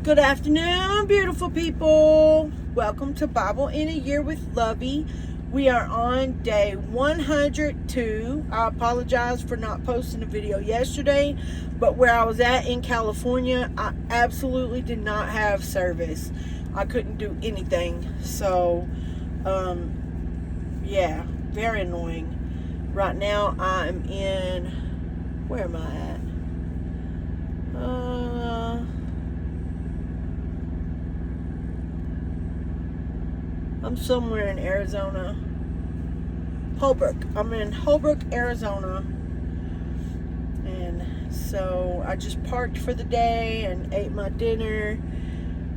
Good afternoon, beautiful people. Welcome to Bible in a Year with Lovie. We are on day 102. I apologize for not posting a video yesterday, but where I was at in California, I absolutely did not have service. I couldn't do anything. So, yeah, very annoying. Right now, I'm in, where am I at? I'm somewhere in Arizona. Holbrook. I'm in Holbrook, Arizona. And so I just parked for the day and ate my dinner.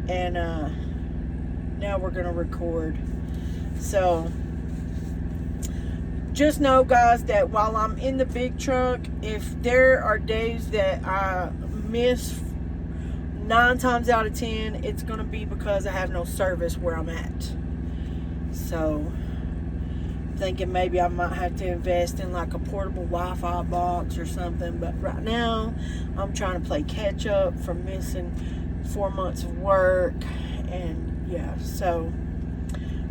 And now we're going to record. So just know, guys, that while I'm in the big truck, if there are days that I miss 9 times out of 10, it's going to be because I have no service where I'm at. So, thinking maybe I might have to invest in like a portable Wi-Fi box or something. But right now, I'm trying to play catch up from missing 4 months of work. And yeah, so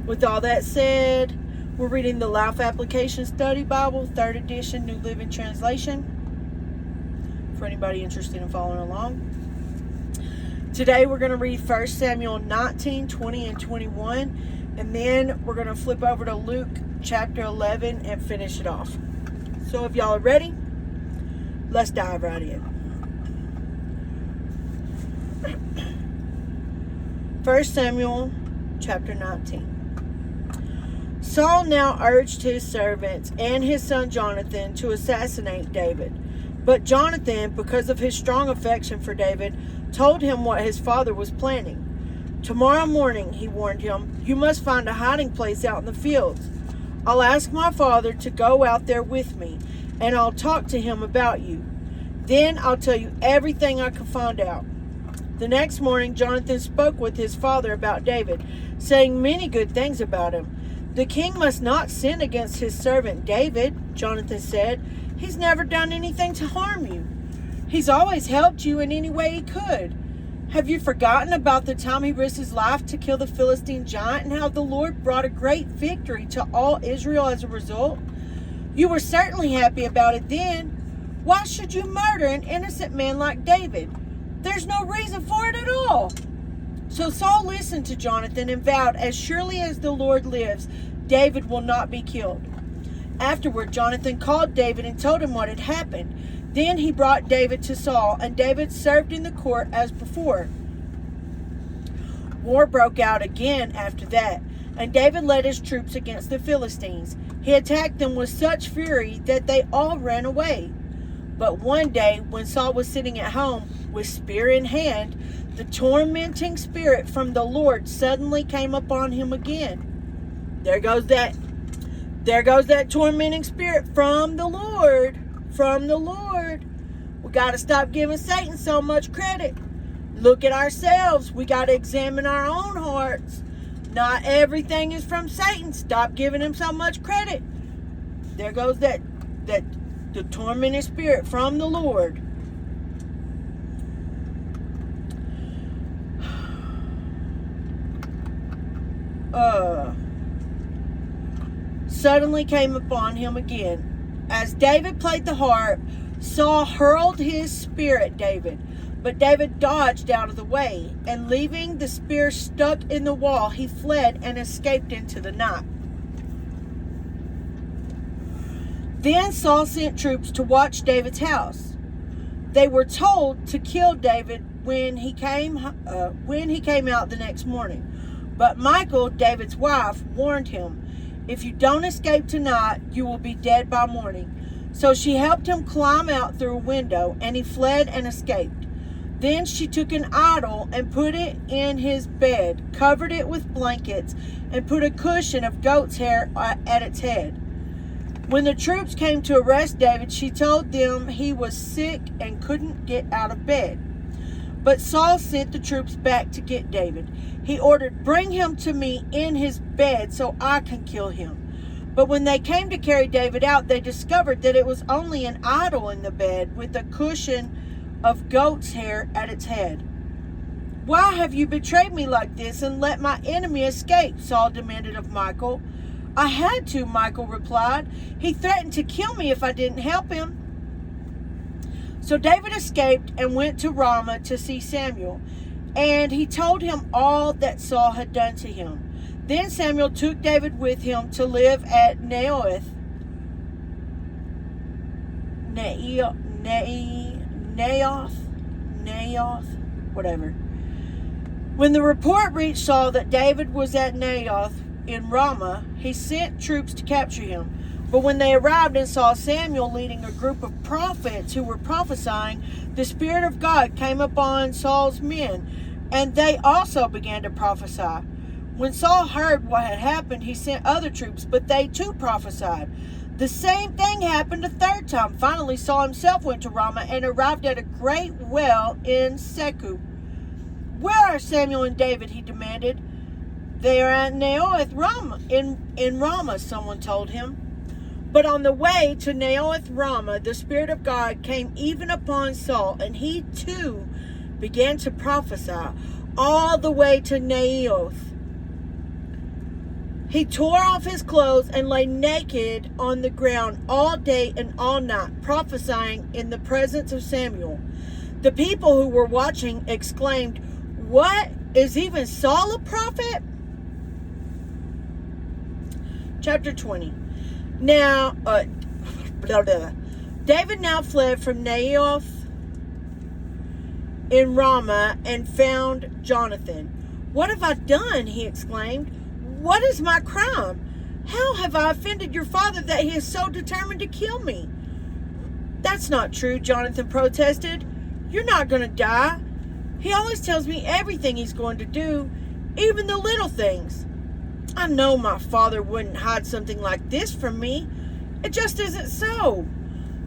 with all that said, we're reading the Life Application Study Bible, 3rd edition, New Living Translation, for anybody interested in following along. Today we're going to read 1 Samuel 19, 20, and 21. And then we're going to flip over to Luke chapter 11 and finish it off. So if y'all are ready, let's dive right in. 1 Samuel chapter 19. Saul now urged his servants and his son Jonathan to assassinate David. But Jonathan, because of his strong affection for David, told him what his father was planning. Tomorrow morning, he warned him, you must find a hiding place out in the fields. I'll ask my father to go out there with me, and I'll talk to him about you. Then I'll tell you everything I can find out. The next morning, Jonathan spoke with his father about David, saying many good things about him. The king must not sin against his servant David, Jonathan said. He's never done anything to harm you. He's always helped you in any way he could. Have you forgotten about the time he risked his life to kill the Philistine giant and how the Lord brought a great victory to all Israel as a result? You were certainly happy about it then. Why should you murder an innocent man like David? There's no reason for it at all. So Saul listened to Jonathan and vowed, as surely as the Lord lives, David will not be killed. Afterward, Jonathan called David and told him what had happened. Then he brought David to Saul, and David served in the court as before. War broke out again after that, and David led his troops against the Philistines. He attacked them with such fury that they all ran away. But one day, when Saul was sitting at home with spear in hand, the tormenting spirit from the Lord suddenly came upon him again. There goes that tormenting spirit from the Lord. From the Lord. We got to stop giving Satan so much credit. Look at ourselves. We got to examine our own hearts. Not everything is from Satan. Stop giving him so much credit. There goes the tormented spirit from the Lord. Suddenly came upon him again. As David played the harp, Saul hurled his spear at David, but David dodged out of the way, and leaving the spear stuck in the wall, he fled and escaped into the night. Then Saul sent troops to watch David's house. They were told to kill David when he came out the next morning. But Michal, David's wife, warned him, if you don't escape tonight, you will be dead by morning. So she helped him climb out through a window, and he fled and escaped. Then she took an idol and put it in his bed, covered it with blankets, and put a cushion of goat's hair at its head. When the troops came to arrest David, she told them he was sick and couldn't get out of bed. But Saul sent the troops back to get David. He ordered, bring him to me in his bed so I can kill him. But when they came to carry David out, they discovered that it was only an idol in the bed with a cushion of goat's hair at its head. Why have you betrayed me like this and let my enemy escape? Saul demanded of Michal. I had to, Michal replied. He threatened to kill me if I didn't help him. So David escaped and went to Ramah to see Samuel, and he told him all that Saul had done to him. Then Samuel took David with him to live at Naioth, whatever. When the report reached Saul that David was at Naioth in Ramah, he sent troops to capture him. But when they arrived and saw Samuel leading a group of prophets who were prophesying, the Spirit of God came upon Saul's men, and they also began to prophesy. When Saul heard what had happened, he sent other troops, but they too prophesied. The same thing happened a third time. Finally, Saul himself went to Ramah and arrived at a great well in Seku. Where are Samuel and David? He demanded. They are at Naioth Ramah, in Ramah, someone told him. But on the way to Naioth Ramah, the Spirit of God came even upon Saul, and he too began to prophesy all the way to Naioth. He tore off his clothes and lay naked on the ground all day and all night, prophesying in the presence of Samuel. The people who were watching exclaimed, "What? Is even Saul a prophet?" Chapter 20. Now, David now fled from Naioth in Ramah and found Jonathan. "What have I done?" he exclaimed. "What is my crime? How have I offended your father that he is so determined to kill me?" "That's not true," Jonathan protested. "You're not going to die. He always tells me everything he's going to do, even the little things. I know my father wouldn't hide something like this from me. It just isn't so."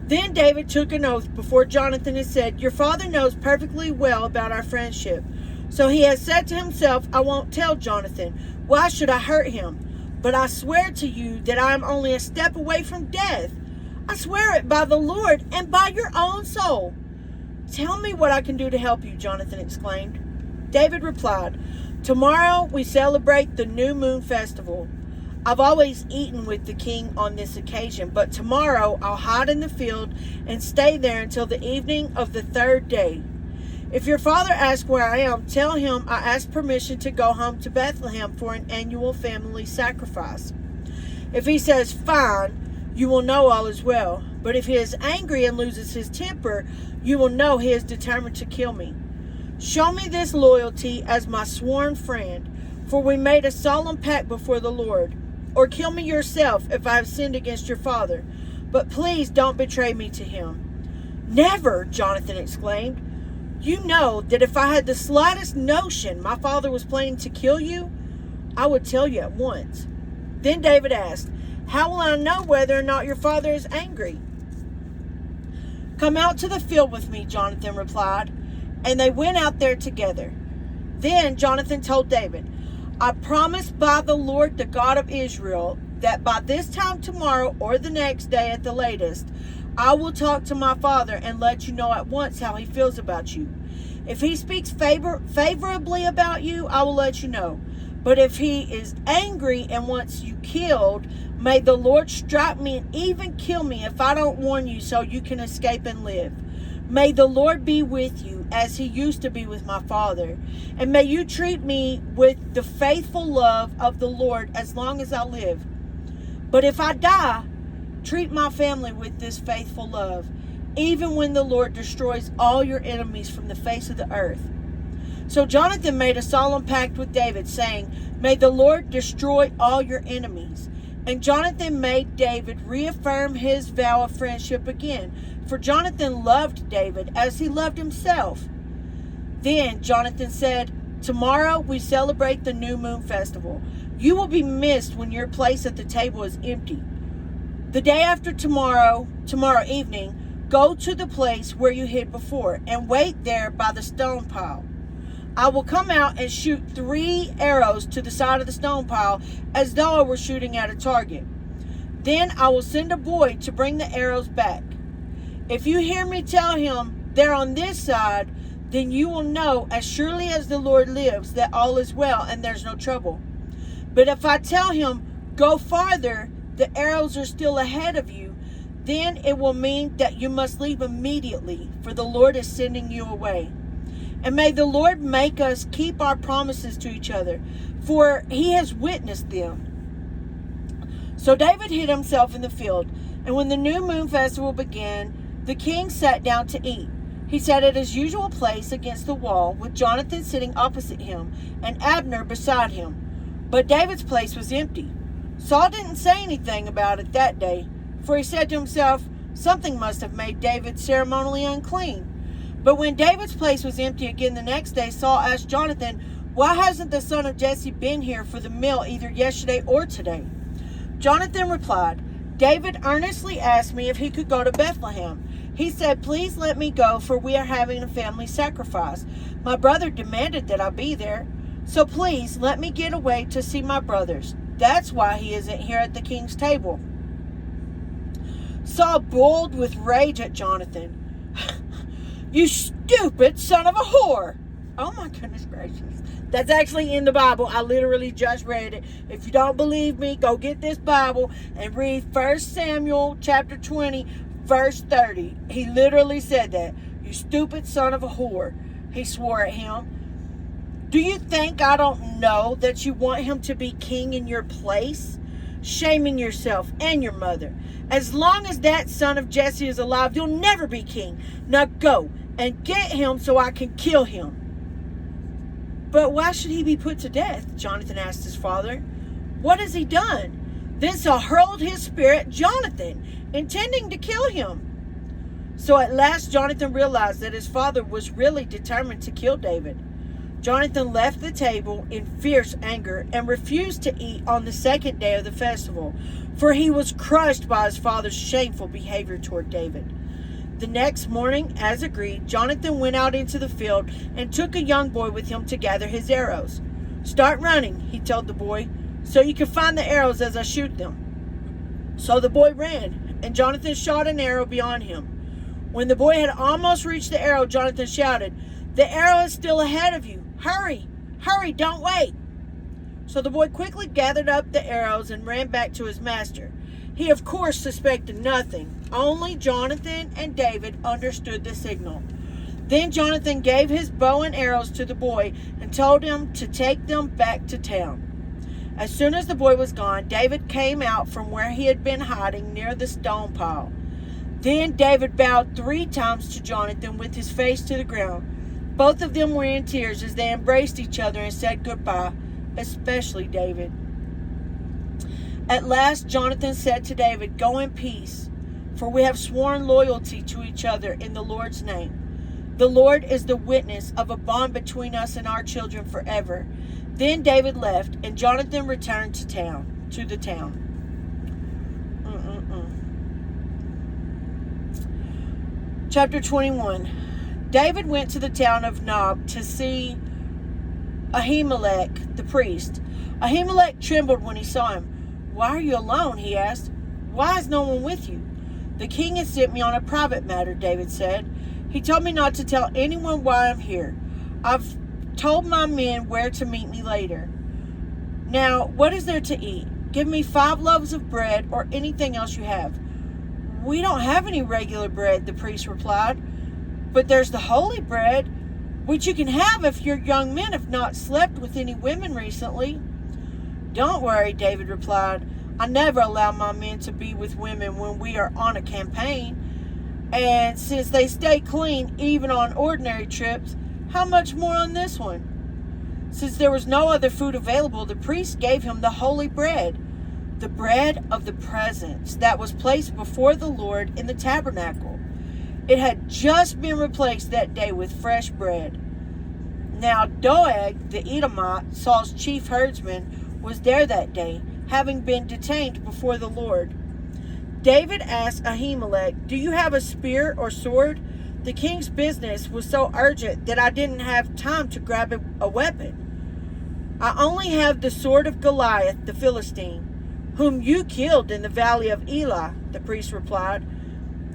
Then David took an oath before Jonathan and said, "Your father knows perfectly well about our friendship. So he has said to himself, I won't tell Jonathan. Why should I hurt him? But I swear to you that I am only a step away from death. I swear it by the Lord and by your own soul." "Tell me what I can do to help you," Jonathan exclaimed. David replied, "Tomorrow we celebrate the New Moon Festival. I've always eaten with the king on this occasion, but tomorrow I'll hide in the field and stay there until the evening of the third day. If your father asks where I am, tell him I asked permission to go home to Bethlehem for an annual family sacrifice. If he says, 'Fine,' you will know all is well. But if he is angry and loses his temper, you will know he is determined to kill me. Show me this loyalty as my sworn friend, for we made a solemn pact before the Lord. Or kill me yourself if I have sinned against your father. But please don't betray me to him." "Never!" Jonathan exclaimed. "You know that if I had the slightest notion my father was planning to kill you, I would tell you at once." Then David asked, "How will I know whether or not your father is angry?" "Come out to the field with me," Jonathan replied. And they went out there together. Then Jonathan told David, "I promise by the Lord, the God of Israel, that by this time tomorrow or the next day at the latest, I will talk to my father and let you know at once how he feels about you. If he speaks favorably about you, I will let you know. But if he is angry and wants you killed, may the Lord strike me and even kill me if I don't warn you so you can escape and live. May the Lord be with you as he used to be with my father. And may you treat me with the faithful love of the Lord as long as I live. But if I die, treat my family with this faithful love, even when the Lord destroys all your enemies from the face of the earth." So Jonathan made a solemn pact with David, saying, "May the Lord destroy all your enemies." And Jonathan made David reaffirm his vow of friendship again, for Jonathan loved David as he loved himself. Then Jonathan said, "Tomorrow we celebrate the New Moon Festival. You will be missed when your place at the table is empty. The day after tomorrow evening, go to the place where you hid before and wait there by the stone pile. I will come out and shoot 3 arrows to the side of the stone pile as though I were shooting at a target. Then I will send a boy to bring the arrows back. If you hear me tell him they're on this side, then you will know as surely as the Lord lives that all is well and there's no trouble. But if I tell him, go farther, the arrows are still ahead of you, then it will mean that you must leave immediately, for the Lord is sending you away. And may the Lord make us keep our promises to each other, for he has witnessed them. So David hid himself in the field, and when the new moon festival began, the king sat down to eat. He sat at his usual place against the wall, with Jonathan sitting opposite him and Abner beside him. But David's place was empty. Saul didn't say anything about it that day, for he said to himself, something must have made David ceremonially unclean. But when David's place was empty again the next day, Saul asked Jonathan, why hasn't the son of Jesse been here for the meal either yesterday or today? Jonathan replied, David earnestly asked me if he could go to Bethlehem. He said, please let me go, for we are having a family sacrifice. My brother demanded that I be there. So please let me get away to see my brothers. That's why he isn't here at the king's table. Saul boiled with rage at Jonathan. You stupid son of a whore. Oh my goodness gracious. That's actually in the Bible. I literally just read it. If you don't believe me, go get this Bible and read 1 Samuel chapter 20, verse 30. He literally said that. You stupid son of a whore. He swore at him. Do you think I don't know that you want him to be king in your place? Shaming yourself and your mother. As long as that son of Jesse is alive, you'll never be king. Now go and get him so I can kill him. But why should he be put to death? Jonathan asked his father. What has he done? Then Saul hurled his spear at Jonathan, intending to kill him. So at last Jonathan realized that his father was really determined to kill David. Jonathan left the table in fierce anger and refused to eat on the second day of the festival, for he was crushed by his father's shameful behavior toward David. The next morning, as agreed, Jonathan went out into the field and took a young boy with him to gather his arrows. Start running, he told the boy, so you can find the arrows as I shoot them. So the boy ran, and Jonathan shot an arrow beyond him. When the boy had almost reached the arrow, Jonathan shouted, the arrow is still ahead of you. Hurry, hurry, don't wait. So the boy quickly gathered up the arrows and ran back to his master. He, of course, suspected nothing. Only Jonathan and David understood the signal. Then Jonathan gave his bow and arrows to the boy and told him to take them back to town. As soon as the boy was gone, David came out from where he had been hiding near the stone pile. Then David bowed 3 times to Jonathan with his face to the ground. Both of them were in tears as they embraced each other and said goodbye, especially David. At last Jonathan said to David, go in peace, for we have sworn loyalty to each other in the Lord's name. The Lord is the witness of a bond between us and our children forever. Then David left, and Jonathan returned to the town. Chapter 21. David went to the town of Nob to see Ahimelech the priest. Ahimelech trembled when he saw him. Why are you alone? He asked. Why is no one with you? The king has sent me on a private matter, David said. He told me not to tell anyone why I'm here. I've told my men where to meet me later. Now, what is there to eat? Give me 5 loaves of bread or anything else you have. We don't have any regular bread, the priest replied. But there's the holy bread, which you can have if your young men have not slept with any women recently. Don't worry, David replied. I never allow my men to be with women when we are on a campaign. And since they stay clean even on ordinary trips, how much more on this one? Since there was no other food available, the priest gave him the holy bread, the bread of the presence that was placed before the Lord in the tabernacle. It had just been replaced that day with fresh bread. Now Doeg, the Edomite, Saul's chief herdsman, was there that day, having been detained before the Lord. David asked Ahimelech, do you have a spear or sword? The king's business was so urgent that I didn't have time to grab a weapon. I only have the sword of Goliath, the Philistine, whom you killed in the valley of Elah, the priest replied.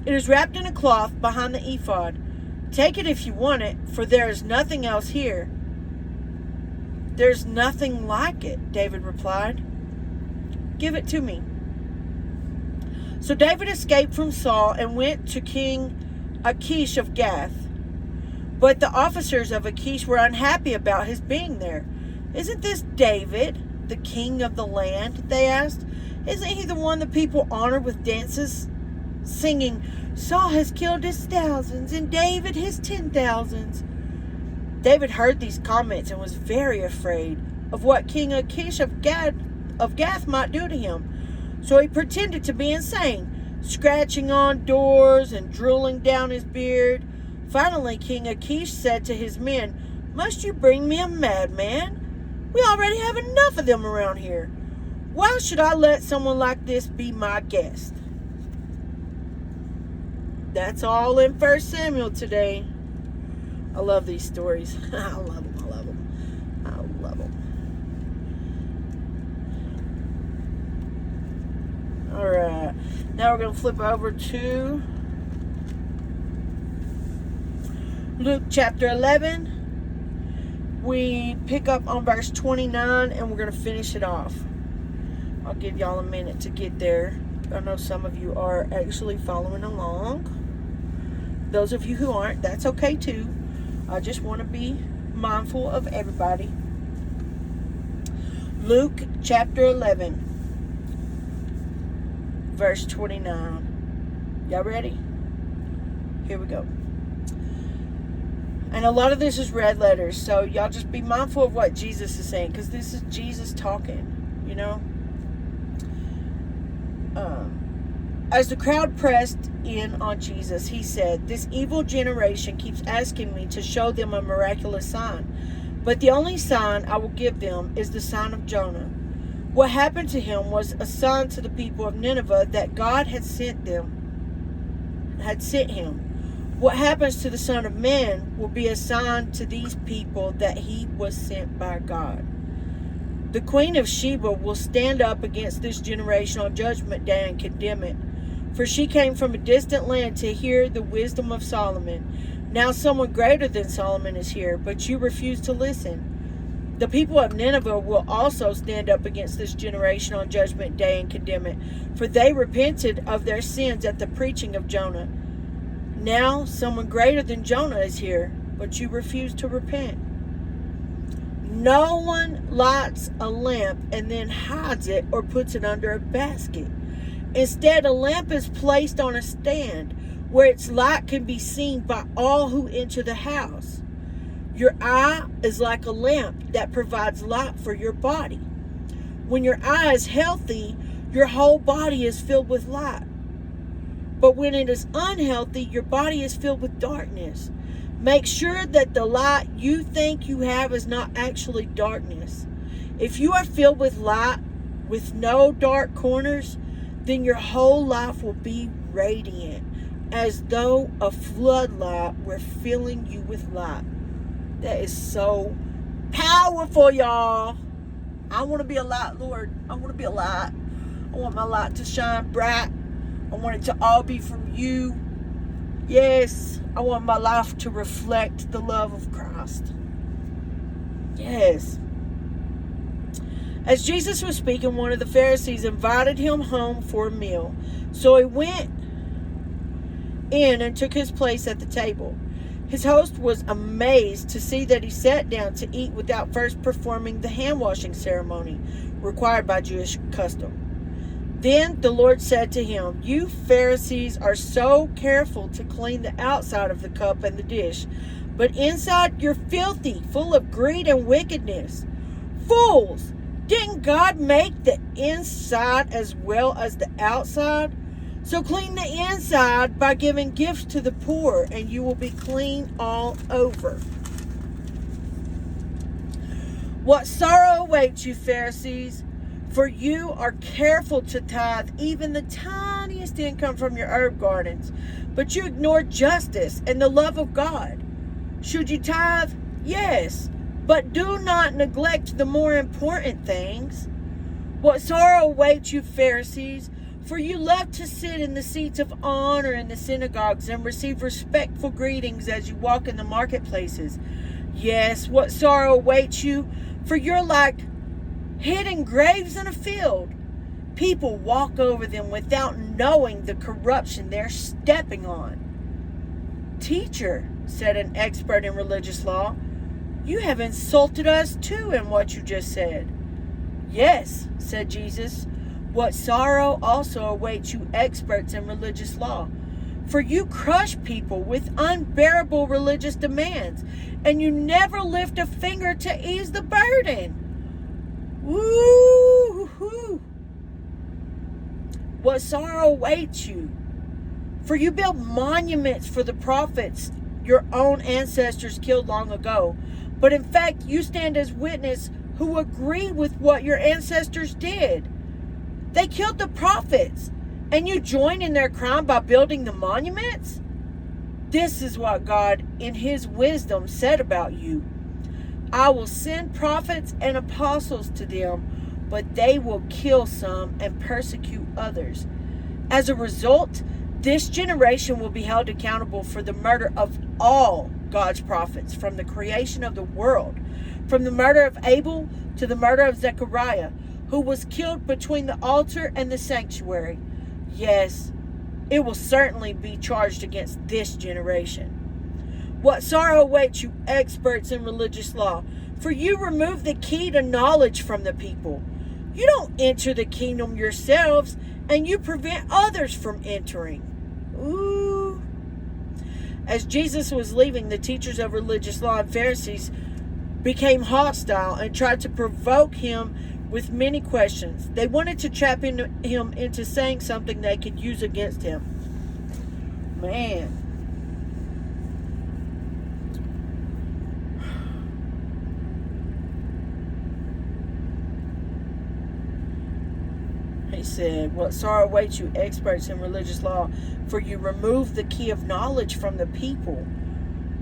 It is wrapped in a cloth behind the ephod. Take it if you want it, for there is nothing else here." "There's nothing like it," David replied. "Give it to me." So David escaped from Saul and went to King Achish of Gath. But the officers of Achish were unhappy about his being there. "Isn't this David, the king of the land?" they asked. "Isn't he the one the people honor with dances, singing, 'Saul has killed his thousands and David his 10,000s'?" David heard these comments and was very afraid of what King Achish of Gath might do to him. So he pretended to be insane, scratching on doors and drooling down his beard. Finally, King Achish said to his men, "Must you bring me a madman? We already have enough of them around here. Why should I let someone like this be my guest?" That's all in 1 Samuel today. I love these stories. I love them. I love them. I love them. All right. Now we're going to flip over to Luke chapter 11. We pick up on verse 29 and we're going to finish it off. I'll give y'all a minute to get there. I know some of you are actually following along. Those of you who aren't, that's okay too. I just want to be mindful of everybody. Luke chapter 11, verse 29. Y'all ready? Here we go. And a lot of this is red letters, so y'all just be mindful of what Jesus is saying, because this is Jesus talking, you know. As the crowd pressed in on Jesus, he said, "This evil generation keeps asking me to show them a miraculous sign, but the only sign I will give them is the sign of Jonah. What happened to him was a sign to the people of Nineveh that God had sent him. What happens to the Son of Man will be a sign to these people that he was sent by God. The Queen of Sheba will stand up against this generation on Judgment Day and condemn it. For she came from a distant land to hear the wisdom of Solomon. Now someone greater than Solomon is here, but you refuse to listen. The people of Nineveh will also stand up against this generation on Judgment Day and condemn it, for they repented of their sins at the preaching of Jonah. Now someone greater than Jonah is here, but you refuse to repent. No one lights a lamp and then hides it or puts it under a basket. Instead, a lamp is placed on a stand where its light can be seen by all who enter the house. Your eye is like a lamp that provides light for your body. When your eye is healthy, your whole body is filled with light. But when it is unhealthy, your body is filled with darkness. Make sure that the light you think you have is not actually darkness. If you are filled with light, with no dark corners, then your whole life will be radiant, as though a floodlight were filling you with light. That is so powerful, y'all. I want to be a light, Lord. I want to be a light. I want my light to shine bright. I want it to all be from you. Yes, I want my life to reflect the love of Christ. Yes. As Jesus was speaking, one of the Pharisees invited him home for a meal. So he went in and took his place at the table. His host was amazed to see that he sat down to eat without first performing the hand-washing ceremony required by Jewish custom. Then the Lord said to him, "You Pharisees are so careful to clean the outside of the cup and the dish, but inside you're filthy, full of greed and wickedness. Fools! Didn't God make the inside as well as the outside? So clean the inside by giving gifts to the poor, and you will be clean all over. What sorrow awaits you, Pharisees, for you are careful to tithe even the tiniest income from your herb gardens, but you ignore justice and the love of God. Should you tithe? Yes, but do not neglect the more important things. What sorrow awaits you, Pharisees, For you love to sit in the seats of honor in the synagogues and receive respectful greetings as you walk in the marketplaces. Yes, what sorrow awaits you, for you're like hidden graves in a field. People walk over them without knowing the corruption they're stepping on. Teacher, said an expert in religious law, you have insulted us too in what you just said. Yes, said Jesus, what sorrow also awaits you experts in religious law. For you crush people with unbearable religious demands, and you never lift a finger to ease the burden. Woo-hoo! What sorrow awaits you? For you build monuments for the prophets your own ancestors killed long ago. But in fact, you stand as witness who agree with what your ancestors did. They killed the prophets, and you join in their crime by building the monuments? This is what God, in his wisdom, said about you. I will send prophets and apostles to them, but they will kill some and persecute others. As a result, this generation will be held accountable for the murder of all God's prophets from the creation of the world, from the murder of Abel to the murder of Zechariah, who was killed between the altar and the sanctuary. Yes, it will certainly be charged against this generation. What sorrow awaits you, experts in religious law, for you remove the key to knowledge from the people. You don't enter the kingdom yourselves, and you prevent others from entering. Ooh. As Jesus was leaving, the teachers of religious law and Pharisees became hostile and tried to provoke him with many questions. They wanted to trap him into saying something they could use against him. Man. He said, what sorrow awaits you, experts in religious law, for you remove the key of knowledge from the people.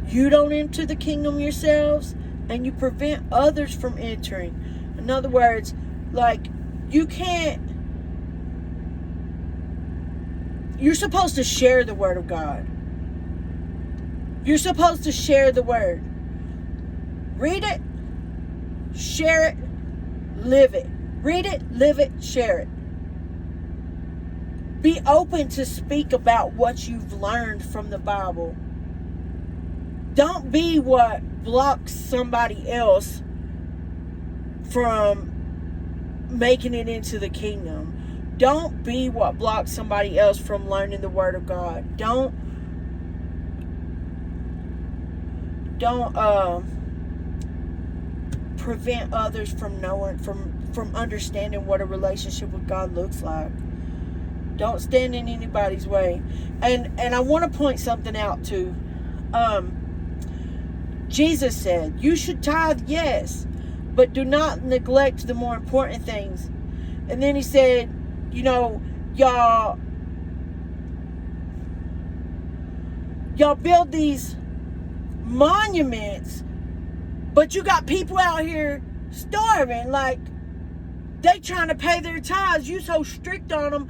You don't enter the kingdom yourselves, and you prevent others from entering. In other words, like, you're supposed to share the word of God. You're supposed to share the word. Read it, share it, live it. Read it, live it, share it. Be open to speak about what you've learned from the Bible. Don't be what blocks somebody else from making it into the kingdom. Don't be what blocks somebody else from learning the word of God. Don't prevent others from knowing, from understanding what a relationship with God looks like. Don't stand in anybody's way. And I want to point something out too. Jesus said, you should tithe, yes, but do not neglect the more important things. And then he said, y'all build these monuments, but you got people out here starving. Like, they trying to pay their tithes. You so strict on them,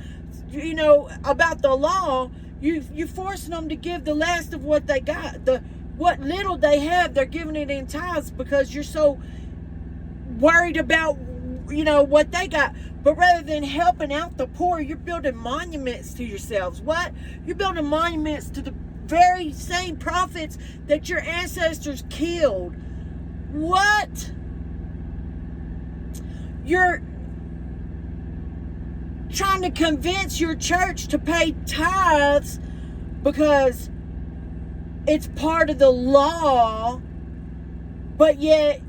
about the law. You forcing them to give the last of what they got. What little they have, they're giving it in tithes because you're so worried about, what they got. But rather than helping out the poor, you're building monuments to yourselves. What? You're building monuments to the very same prophets that your ancestors killed. What? You're trying to convince your church to pay tithes because it's part of the law, but yet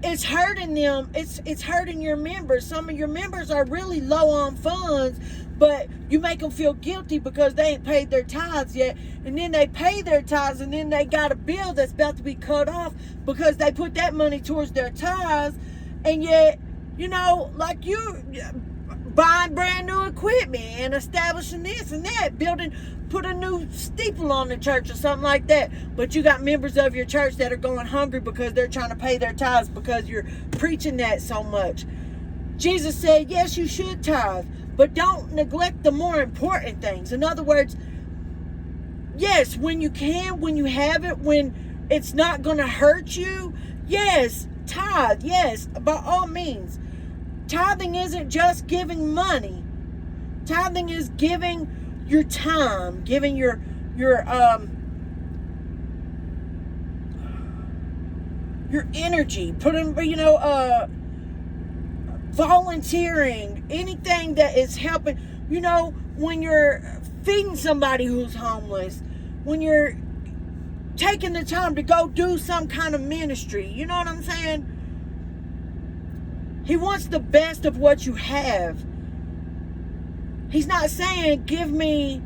it's hurting them. It's hurting your members. Some of your members are really low on funds, but you make them feel guilty because they ain't paid their tithes yet. And then they pay their tithes, and then they got a bill that's about to be cut off because they put that money towards their tithes. And yet, like you buying brand new equipment and establishing this and that, put a new steeple on the church or something like that. But you got members of your church that are going hungry because they're trying to pay their tithes because you're preaching that so much. Jesus said, yes, you should tithe, but don't neglect the more important things. In other words, yes, when you can, when you have it, when it's not going to hurt you, yes, tithe, yes, by all means. Tithing isn't just giving money. Tithing is giving your time, giving your energy, putting, volunteering, anything that is helping. When you're feeding somebody who's homeless, when you're taking the time to go do some kind of ministry, you know what I'm saying? He wants the best of what you have. He's not saying, give me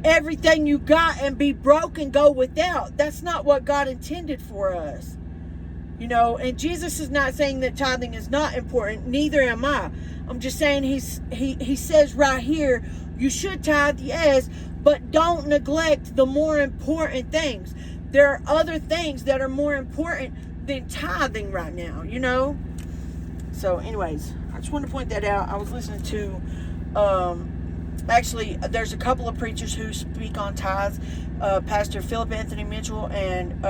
everything you got and be broke and go without. That's not what God intended for us. And Jesus is not saying that tithing is not important. Neither am I. I'm just saying he says right here, you should tithe, yes, but don't neglect the more important things. There are other things that are more important than tithing right now, So anyways, I just want to point that out. I was listening to, actually, there's a couple of preachers who speak on tithes, Pastor Philip Anthony Mitchell and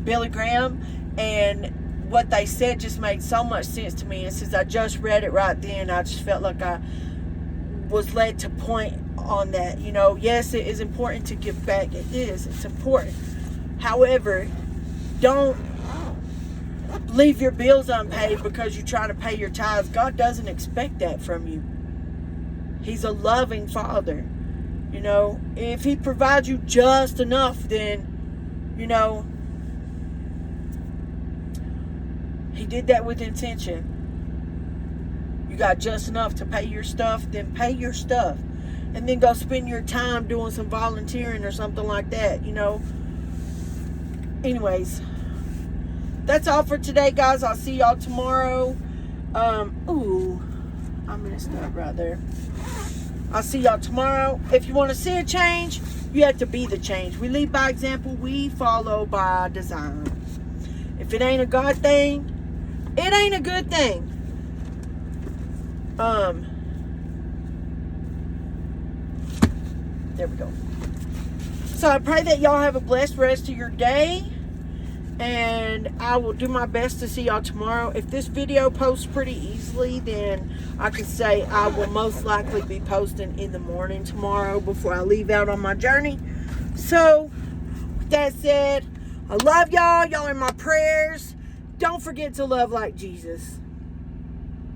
Billy Graham, and what they said just made so much sense to me. And since I just read it right then, I just felt like I was led to point on that. Yes, it is important to give back. It is. It's important. However, don't leave your bills unpaid because you're trying to pay your tithes. God doesn't expect that from you. He's a loving Father. If He provides you just enough, then He did that with intention. You got just enough to pay your stuff, then pay your stuff. And then go spend your time doing some volunteering or something like that, Anyways, that's all for today, guys. I'll see y'all tomorrow. I messed up right there. I'll see y'all tomorrow. If you want to see a change, you have to be the change. We lead by example. We follow by design. If it ain't a God thing, it ain't a good thing. There we go. So I pray that y'all have a blessed rest of your day. And I will do my best to see y'all tomorrow. If this video posts pretty easily, then I could say I will most likely be posting in the morning tomorrow before I leave out on my journey. So, with that said, I love y'all. Y'all are my prayers. Don't forget to love like Jesus.